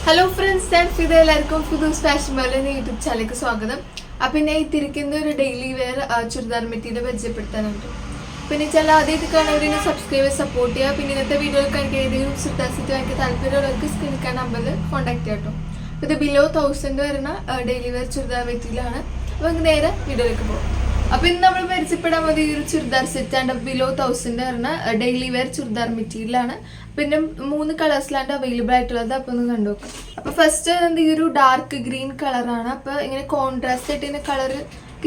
Hello friends, ഞാൻ ഫിദ. എല്ലാവർക്കും Fidu's fashion world എന്ന യൂട്യൂബ് ചാനലിലേക്ക് സ്വാഗതം. പിന്നെ ഈ തിരിക്കുന്ന ഒരു ഡെയിലി വെയർ ചുരിദാർ മെറ്റീരിയൽ പരിചയപ്പെടുത്താനുണ്ട്. പിന്നെ ചില ആദ്യമായിട്ട് കാണുന്നവരെ സബ്സ്ക്രൈബ് സപ്പോർട്ട് ചെയ്യുക. പിന്നെ ഇന്നത്തെ വീഡിയോയിൽ കാണിക്കാൻ ഏതെങ്കിലും ചുരിദാർ സെറ്റ് വാങ്ങിക്കാൻ താല്പര്യമുള്ളവർക്ക് സ്ക്രീനിൽ കാണുന്ന നമ്പറിൽ കോൺടാക്ട് ചെയ്യാം കേട്ടോ. ഇത് ബിലോ 1000 വരുന്ന ഡെയിലി വെയർ ചുരിദാർ മെറ്റീരിയലാണ്. അപ്പോൾ നമുക്ക് നേരെ വീഡിയോയിലേക്ക് പോകും. അപ്പോൾ ഇന്ന് നമ്മൾ പരിചയപ്പെടാൻ മതി ഈ ഒരു ചുരിദാർ സെറ്റാണ്ട് ബിലോ 1000 വരുന്ന ഡെയിലി വെയർ ചുരിദാർ മെറ്റീരിയലാണ്. പിന്നെ 3 കളേഴ്സിലാണ് അവൈലബിൾ ആയിട്ടുള്ളത്. അപ്പോൾ ഒന്ന് കണ്ടു നോക്കാം. അപ്പോൾ ഫസ്റ്റ് ഈ ഒരു ഡാർക്ക് ഗ്രീൻ കളറാണ്. അപ്പോൾ ഇങ്ങനെ കോൺട്രാസ്റ്റ് ആയിട്ട് ഇതിൻ്റെ കളർ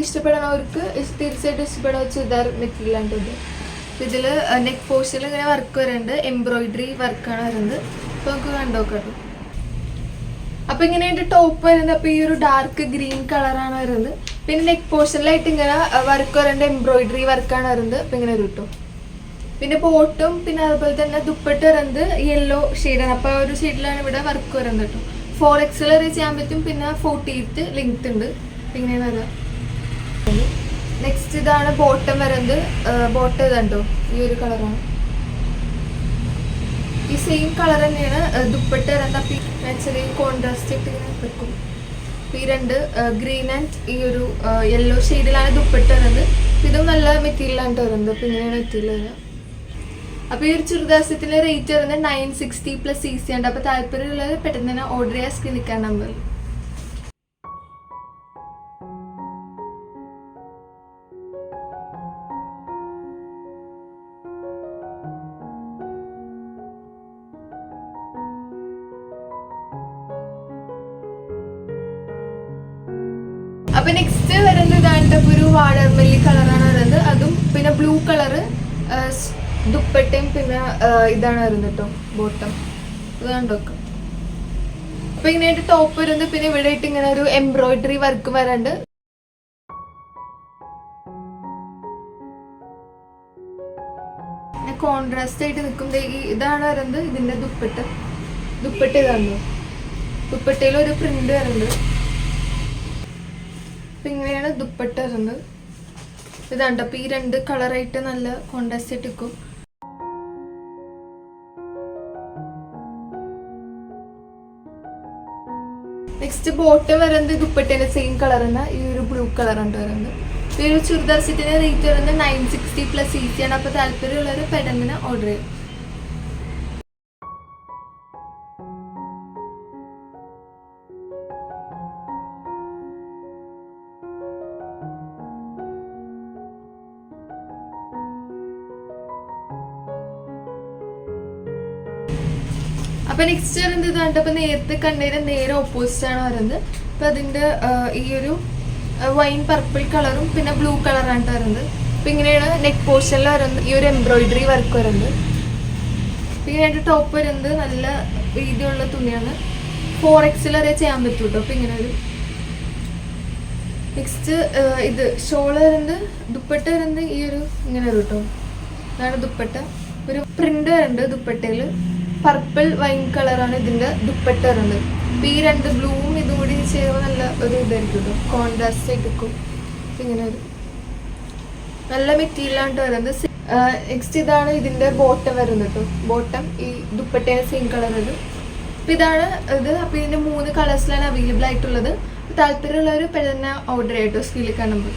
ഇഷ്ടപ്പെടുന്നവർക്ക് തീർച്ചയായിട്ടും ഇഷ്ടപ്പെടുന്ന ചുരിദാർ മെറ്റീരിയലാണ് ഇത്. ഇതിൽ നെക്ക് പോർഷനിൽ ഇങ്ങനെ വർക്ക് വരുന്നുണ്ട്, എംബ്രോയിഡറി വർക്കാണ് വരുന്നത്. അപ്പോൾ നമുക്ക് കണ്ടു നോക്കാം. അപ്പോൾ ഇങ്ങനെ അതിൻ്റെ ടോപ്പ് വരുന്നത് അപ്പോൾ ഈ ഒരു ഡാർക്ക് ഗ്രീൻ കളറാണ് വരുന്നത്. പിന്നെ നെക്ക് പോർഷനിലായിട്ട് ഇങ്ങനെ വർക്ക് വരുന്നുണ്ട്, എംബ്രോയിഡറി വർക്കാണ് വരുന്നത്. അപ്പോൾ ഇങ്ങനെ ഒരു കിട്ടും. പിന്നെ ബോട്ടും പിന്നെ അതുപോലെ തന്നെ ദുപ്പട്ട വരുന്നത് യെല്ലോ ഷെയ്ഡാണ്. അപ്പോൾ ആ ഒരു ഷെയ്ഡിലാണ് ഇവിടെ വർക്ക് വരുന്നത് കേട്ടോ. 4XL വരെ ചെയ്യാൻ പറ്റും. പിന്നെ 48 ലെങ്ത് ഉണ്ട്. ഇങ്ങനെയാണ് വരിക. നെക്സ്റ്റ് ഇതാണ് ബോട്ടം വരുന്നത്. ബോട്ടം ഇതുണ്ടോ, ഈ ഒരു കളറാണ്. ഈ സെയിം കളർ തന്നെയാണ് ദുപ്പട്ട വരുന്നത്. അപ്പം ഞാൻ ചെറിയ കോൺട്രാസ്റ്റ് ഇട്ട് ഇങ്ങനെ വെക്കും. ഈ 2 ഗ്രീൻ ആൻഡ് ഈ ഒരു യെല്ലോ ഷെയ്ഡിലാണ് ദുപ്പട്ട വരുന്നത്. ഇതും നല്ല മെറ്റീരിയലാണ് വരുന്നത്. അപ്പം ഇങ്ങനെയാണ് മെറ്റീരിയൽ വരിക. അപ്പോൾ ഈ ഒരു ചുരിദാർ സെറ്റിൻ്റെ റേറ്റ് വരുന്നത് 960 പ്ലസ് CC ഉണ്ട്. അപ്പോൾ താല്പര്യമുള്ളത് പെട്ടെന്ന് തന്നെ ഓർഡർ ചെയ്യാൻ സ്ക്രീനിൽ കാണുന്ന നമ്പറിൽ. അപ്പോൾ നെക്സ്റ്റ് വരുന്നത് ഇതാണ്. ഒരു വാടർമെല്ലി കളറാണ് വരുന്നത്. അതും പിന്നെ ബ്ലൂ കളറ് ദുപ്പട്ടയും പിന്നെ ഇതാണ് വരുന്നത് കേട്ടോ, ബോട്ടം. ഇത് കണ്ടോക്കാം. അപ്പൊ ഇങ്ങനെയായിട്ട് ടോപ്പ് വരുന്നത്. പിന്നെ ഇവിടെ ആയിട്ട് ഇങ്ങനെ ഒരു എംബ്രോയിഡറി വർക്ക് വരാണ്ട്. കോൺട്രാസ്റ്റ് ആയിട്ട് നിൽക്കും. ഇതാണ് വരുന്നത് ഇതിന്റെ ദുപ്പട്ട. ദുപ്പട്ട ഇതാണോ, ദുപ്പട്ടയിൽ ഒരു പ്രിന്റ് വരുന്നുണ്ട്. അപ്പൊ ഇങ്ങനെയാണ് ദുപ്പട്ട വരുന്നത്. ഇതാണ്ട്. അപ്പൊ ഈ 2 കളറായിട്ട് നല്ല കോൺട്രാസ്റ്റ് ആയിട്ട് നിൽക്കും. നെക്സ്റ്റ് ബോട്ടം വരുന്നത് ദുപ്പട്ടേന്റെ സെയിം കളർ തന്നെ, ഈ ഒരു ബ്ലൂ കളറാണ് വരുന്നത്. ഈ ഒരു ചുരിദാർ സെറ്റിന്റെ റേറ്റ് വരുന്നത് 960 പ്ലസ് CC ആണ്. അപ്പോൾ താല്പര്യമുള്ളവർ പെട്ടെന്ന് ഓർഡർ ചെയ്യും. അപ്പൊ നെക്സ്റ്റ് വരുന്നത് ഇതാണ്. അപ്പൊ നേരത്തെ കണ്ടതിന് നേരെ ഓപ്പോസിറ്റ് ആണ് വരുന്നത്. അപ്പൊ അതിന്റെ ഈ ഒരു വൈൻ പർപ്പിൾ കളറും പിന്നെ ബ്ലൂ കളറാണ് വരുന്നത്. അപ്പൊ ഇങ്ങനെയാണ് നെക്ക് പോർഷനിൽ വരുന്നത്. ഈ ഒരു എംബ്രോയിഡറി വർക്ക് വരുന്നത്. ഇങ്ങനെയായിട്ട് ടോപ്പ് വരുന്നത് നല്ല വീതിയുള്ള തുണിയാണ്. 4XL വരെ ചെയ്യാൻ പറ്റും കേട്ടോ. അപ്പൊ ഇങ്ങനെ ഒരു നെക്സ്റ്റ് ഇത് ഷോള് വരുന്നത്. ദുപ്പട്ട വരുന്നത് ഈ ഒരു ഇങ്ങനെ ഒരു കേട്ടോ, ഇതാണ് ദുപ്പട്ട. ഒരു പ്രിന്റ് വരുന്നുണ്ട് ദുപ്പട്ടയില്. പർപ്പിൾ വൈൻ കളറാണ് ഇതിന്റെ ദുപ്പട്ട വരുന്നത്. അപ്പൊ ഈ 2 ബ്ലൂവും ഇതും കൂടി ചെയ്യുമ്പോൾ നല്ല ഒരു ഇതായിരിക്കും കേട്ടോ, കോൺട്രാസ്റ്റ് ആയിട്ട് നിൽക്കും. ഇങ്ങനെ ഒരു നല്ല മെറ്റീരിയലാണ് വരുന്നത്. നെക്സ്റ്റ് ഇതാണ് ഇതിന്റെ ബോട്ടം വരുന്നത് കേട്ടോ. ബോട്ടം ഈ ദുപ്പട്ടയുടെ സെയിം കളർ ഇത്. അപ്പൊ ഇതാണ് ഇത്. അപ്പൊ ഇതിന്റെ 3 കളേഴ്സിലാണ് അവൈലബിൾ ആയിട്ടുള്ളത്. താല്പര്യമുള്ളവർ പെട്ടെന്ന് ഓർഡർ ചെയ്യട്ടോ, സ്ക്രീനിൽ കാണുമ്പോൾ.